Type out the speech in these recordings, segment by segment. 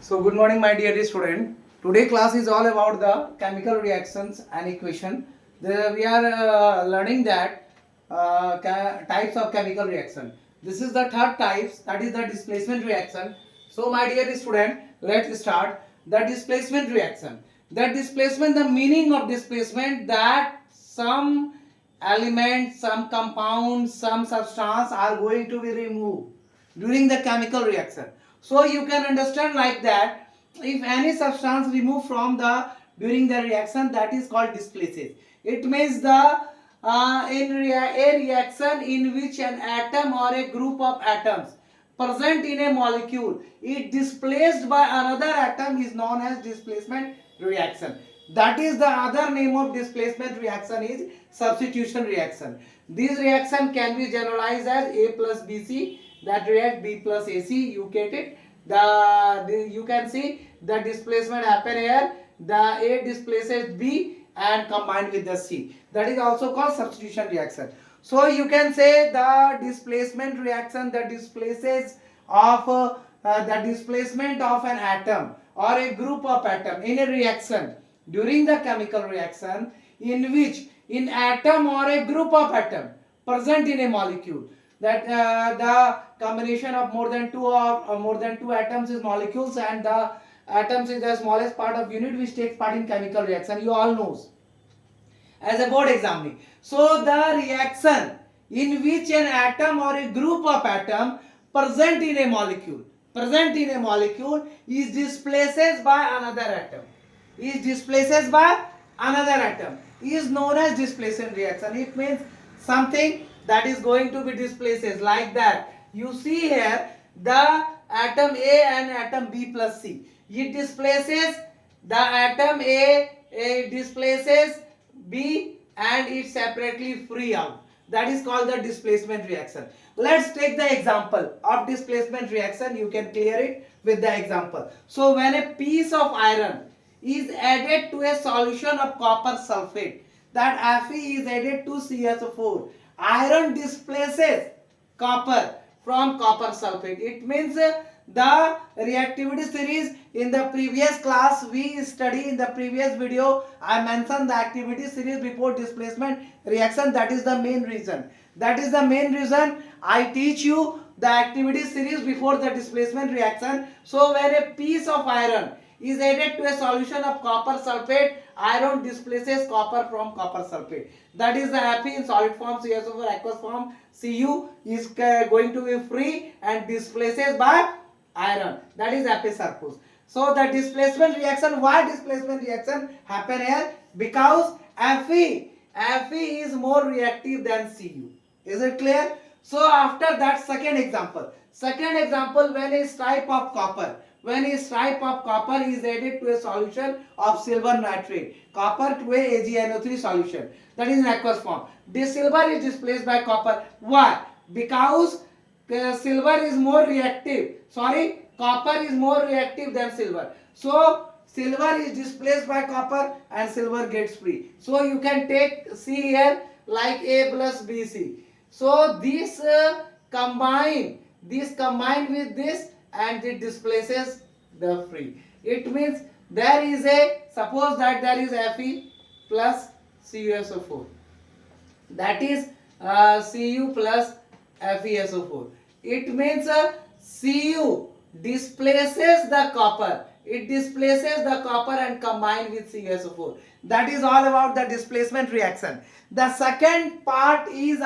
So good morning my dear student. Today class is all about the chemical reactions and equation. We are learning that types of chemical reaction. This is the third types, that is the displacement reaction. So my dear student, let's start the displacement reaction. The meaning of displacement, that some element, some compound, some substance are going to be removed during the chemical reaction. So you can understand like that, if any substance removed from the during the reaction, that is called displaces. It means the a reaction in which an atom or a group of atoms present in a molecule is displaced by another atom is known as displacement reaction. That is the other name of displacement reaction is substitution reaction. This reaction can be generalized as A plus BC that react B plus AC. You get it? You can see the displacement happen here. The A displaces B and combined with the C. That is also called substitution reaction. So you can say the displacement reaction, the displaces of the displacement of an atom or a group of atom in a reaction during the chemical reaction in which in atom or a group of atom present in a molecule, that the combination of more than two atoms is molecules, and the atoms is the smallest part of unit which takes part in chemical reaction. You all knows as a board examining. So the reaction in which an atom or a group of atom present in a molecule is displaces by another atom is known as displacement reaction. It means something that is going to be displaces like that. You see here the atom A and atom B plus C. It displaces the atom A displaces B and it separately free out. That is called the displacement reaction. Let's take the example of displacement reaction. You can clear it with the example. So when a piece of iron is added to a solution of copper sulfate, that Fe is added to CSO4, iron displaces copper from copper sulfate. It means the reactivity series in the previous class we study, in the previous video I mentioned the activity series before displacement reaction. That is the main reason I teach you the activity series before the displacement reaction. So when a piece of iron is added to a solution of copper sulfate, iron displaces copper from copper sulfate. That is the Fe in solid form, CSO4 aqueous form, Cu is going to be free and displaces by iron. That is Fe surplus. So the displacement reaction, why displacement reaction happen here? Because Fe is more reactive than Cu. Is it clear? So after that, second example, when a stripe of copper is added to a solution of silver nitrate, copper to a AgNO3 solution, that is in aqueous form, this silver is displaced by copper. Why? Because copper is more reactive than silver. So silver is displaced by copper and silver gets free. So you can take C here like A plus BC. So this combine with this and it displaces the free. It means there is suppose that there is Fe plus CuSO4. That is Cu plus FeSO4. It means Cu displaces the copper. It displaces the copper and combine with CuSO4. That is all about the displacement reaction. The second part is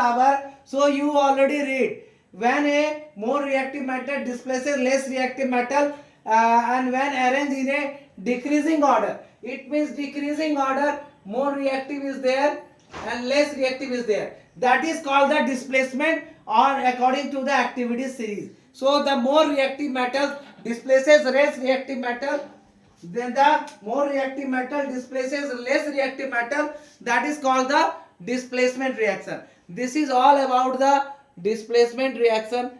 so you already read, when a more reactive metal displaces less reactive metal and when arranged in a decreasing order. It means decreasing order, more reactive is there and less reactive is there. That is called the displacement or according to the activity series. So the more reactive metal displaces less reactive metal, then the more reactive metal displaces less reactive metal. That is called the displacement reaction. This is all about the displacement reaction.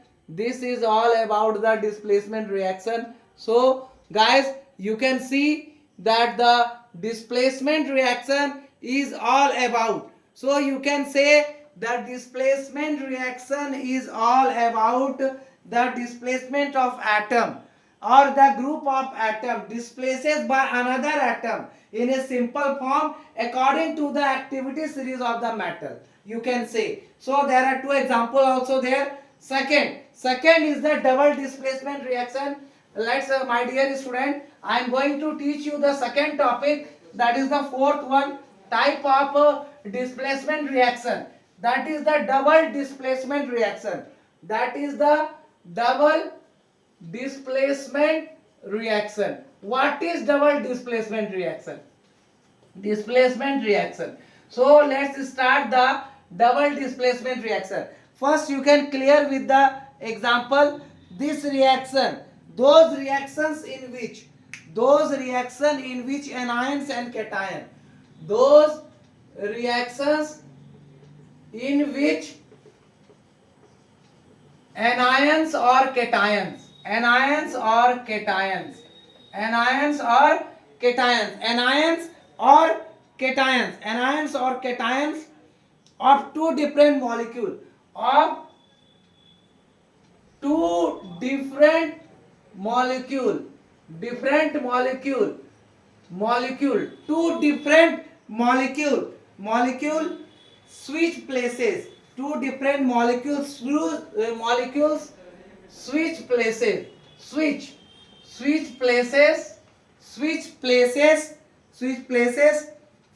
So guys, you can see that the displacement reaction is all about. So you can say the displacement reaction is all about the displacement of atom or the group of atom displaces by another atom in a simple form according to the activity series of the metal, you can say. So there are two examples also there. Second is the double displacement reaction. Let's my dear student, I am going to teach you the second topic, that is the fourth one, type of displacement reaction, that is the double displacement reaction. That is the double displacement reaction. What is double displacement reaction? Displacement reaction. So let's start the double displacement reaction. First you can clear with the example this reaction, those reactions in which anions and cation, those reactions in which anions or cations, anions or cations, anions or cations, anions or cations, anions or cations of two different molecules, of two different molecule, two different molecule switch places, two different molecules switch places, switch places,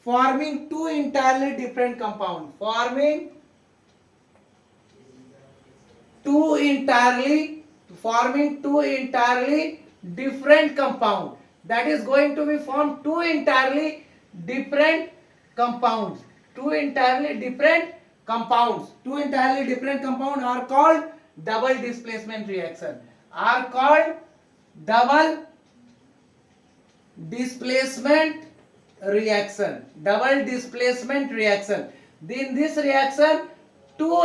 forming two entirely different compounds, forming two entirely different compound, that is going to be formed two entirely different compounds, two entirely different compounds are called double displacement reaction, are called double displacement reaction, double displacement reaction. In this reaction, two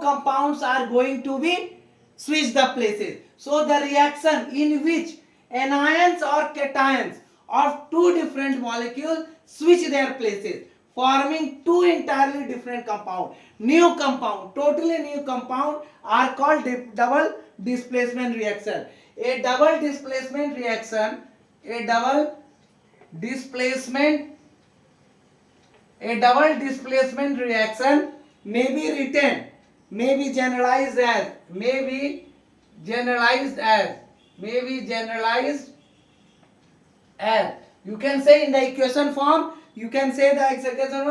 compounds are going to be switch the places. So the reaction in which anions or cations of two different molecules switch their places, forming two entirely different compound, totally new compound, are called double displacement reaction. A double displacement reaction, a double displacement reaction may be written, may be generalized as, you can say in the equation form,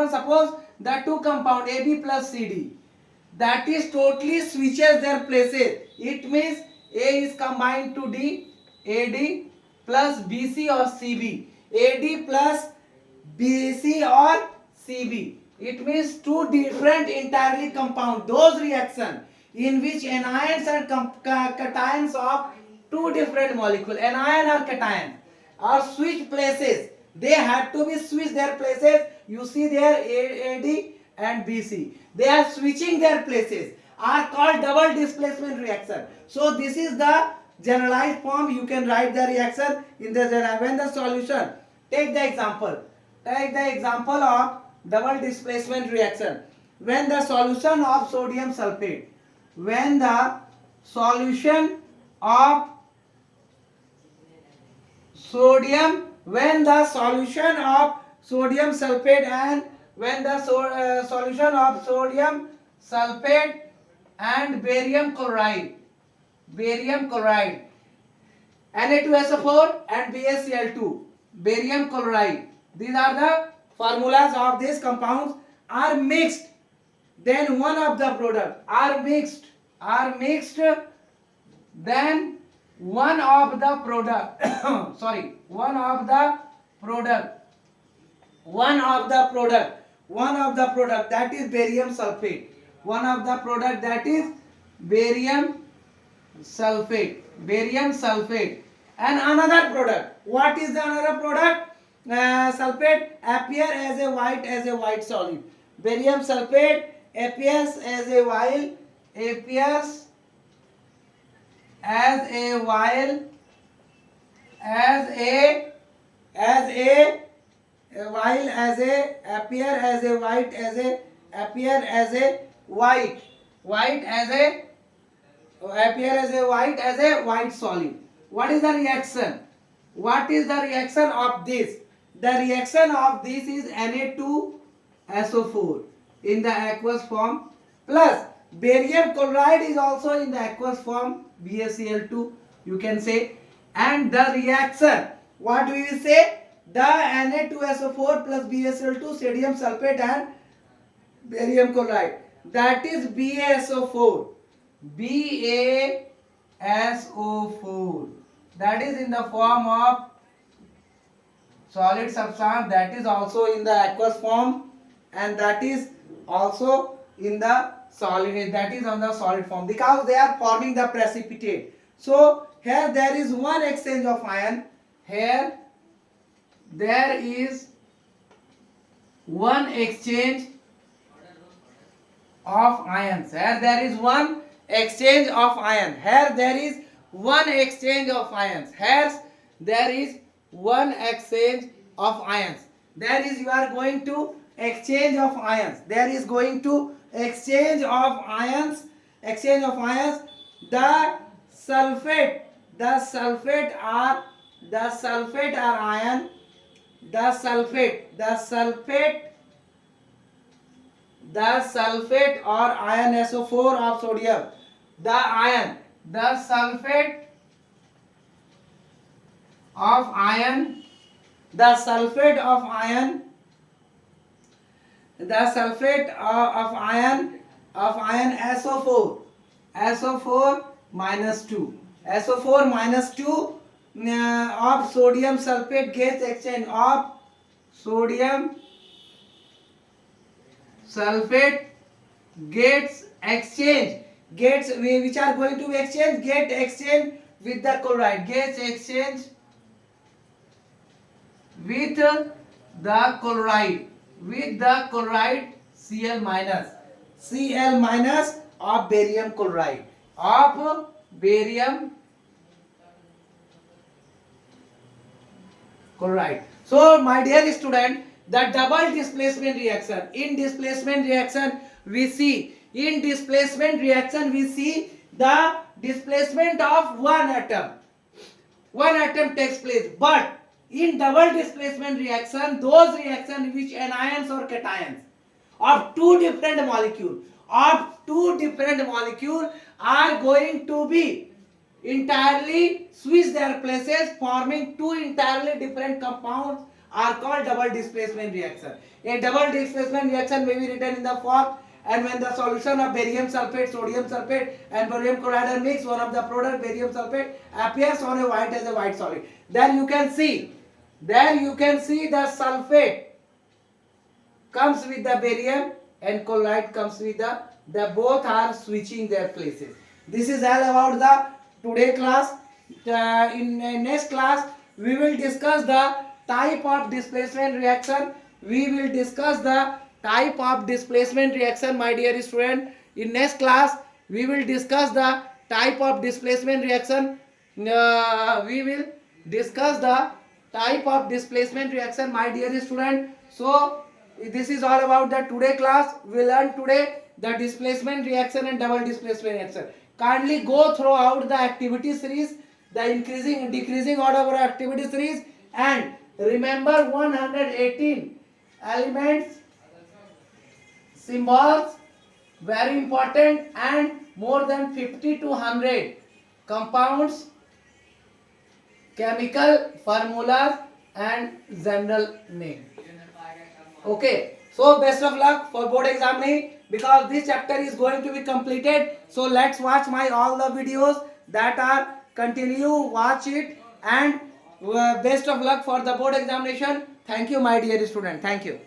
suppose the two compound AB plus CD, that is totally switches their places. It means A is combined to D, AD plus BC or CB, AD plus BC or CB. It means two different entirely compound, those reactions in which anions and cations of two different molecules, anion or cation, are switch places. They have to be switch their places. You see there AD and BC, they are switching their places, are called double displacement reaction. So this is the generalized form. You can write the reaction in the when the solution. Take the example of double displacement reaction. When the solution of sodium sulfate, when the solution of sodium sulfate and when the solution of sodium sulfate and barium chloride, Na2SO4 and BaCl2, barium chloride, these are the formulas of these compounds, are mixed, then one of the product are mixed, then one of the product that is barium sulfate, barium sulfate, and another product. What is the another product? Sulfate appear as a white solid. Barium sulfate appears as a white solid. What is the reaction? What is the reaction of this? The reaction of this is Na2SO4 in the aqueous form, plus barium chloride is also in the aqueous form, BaCl2 you can say. And the reaction, what we will say? The Na2SO4 plus BaCl2, sodium sulfate and barium chloride, that is BaSO4. BaSO4, that is in the form of solid substance, that is also in the aqueous form, and that is also in the solid, that is on the solid form, because they are forming the precipitate. So here there is one exchange of ion, here there is one exchange of ions, here there is one exchange of ion, here there is one exchange of ions, here there is one exchange of ions, there is, you are going to exchange of ions, there is going to exchange of ions, exchange of ions. The sulfate are ion, the sulfate or ion SO4 of sodium, the sulfate of ion, the sulfate of ion SO4 minus 2, SO4 minus 2 of sodium sulfate gets exchange, of sodium sulfate gets exchange, which are going to exchange, get exchange with the chloride, gets exchange with the chloride Cl minus of barium chloride, of barium chloride. So my dear student, the double displacement reaction, in displacement reaction we see the displacement of one atom takes place, but in double displacement reaction, those reactions which anions or cations of two different molecules are going to be entirely switch their places, forming two entirely different compounds, are called double displacement reaction. A double displacement reaction may be written in the form, and when the solution of barium sulfate, sodium sulfate and barium chloride are mixed, one of the product, barium sulfate, appears on a white as a white solid. Then you can see the sulfate comes with the barium and chloride comes with the both are switching their places. This is all about the today class. In next class we will discuss the type of displacement reaction. My dear student. In next class we will discuss the type of displacement reaction. My dear student. So this is all about the today class. We learn today the displacement reaction and double displacement reaction. Kindly go throughout the activity series, the increasing and decreasing order of activity series, and remember 118 elements, symbols, very important, and more than 50 to 100 compounds, chemical formulas and general name. Okay, so best of luck for board exam, because this chapter is going to be completed. So let's watch my all the videos that are continue, watch it, and best of luck for the board examination. Thank you my dear student. Thank you.